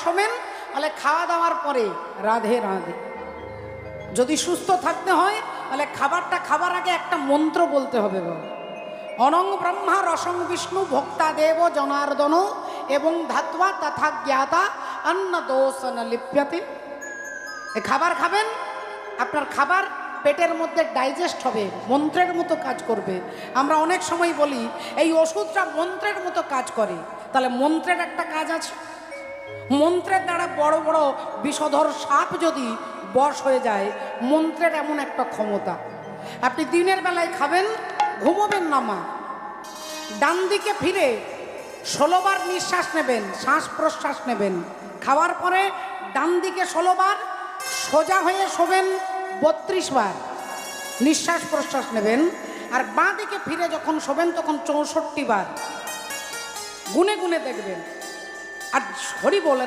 শোবেন, তাহলে খাওয়া দাওয়ার পরে রাধে রাধে। যদি সুস্থ থাকতে হয় তাহলে খাবারটা খাবার আগে একটা মন্ত্র বলতে হবে। অনং ব্রহ্মা রসং বিষ্ণু ভোক্তা দেব জনার্দন এবং ধাত্বা তথা জ্ঞাতা অন্ন দোষ ন লিপ্যতে। এই খাবার খাবেন, আপনার খাবার পেটের মধ্যে ডাইজেস্ট হবে, মন্ত্রের মতো কাজ করবে। আমরা অনেক সময় বলি এই ওষুধটা মন্ত্রের মতো কাজ করে, তাহলে মন্ত্রের একটা কাজ আছে। মন্ত্রের দ্বারা বড় বড় বিষধর সাপ যদি বশ হয়ে যায়, মন্ত্রের এমন একটা ক্ষমতা। আপনি দিনের বেলায় খাবেন, ঘুমোবেন না মা, ডান দিকে ফিরে 16 বার নিঃশ্বাস নেবেন, শ্বাস প্রশ্বাস নেবেন। খাওয়ার পরে ডান দিকে 16 বার, সোজা হয়ে শোবেন 32 বার, নিঃশ্বাস প্রশ্বাস নেবেন। আর বাঁ দিকে ফিরে যখন শোবেন তখন 64 বার। গুনে গুনে দেখবেন। আর হরি বলে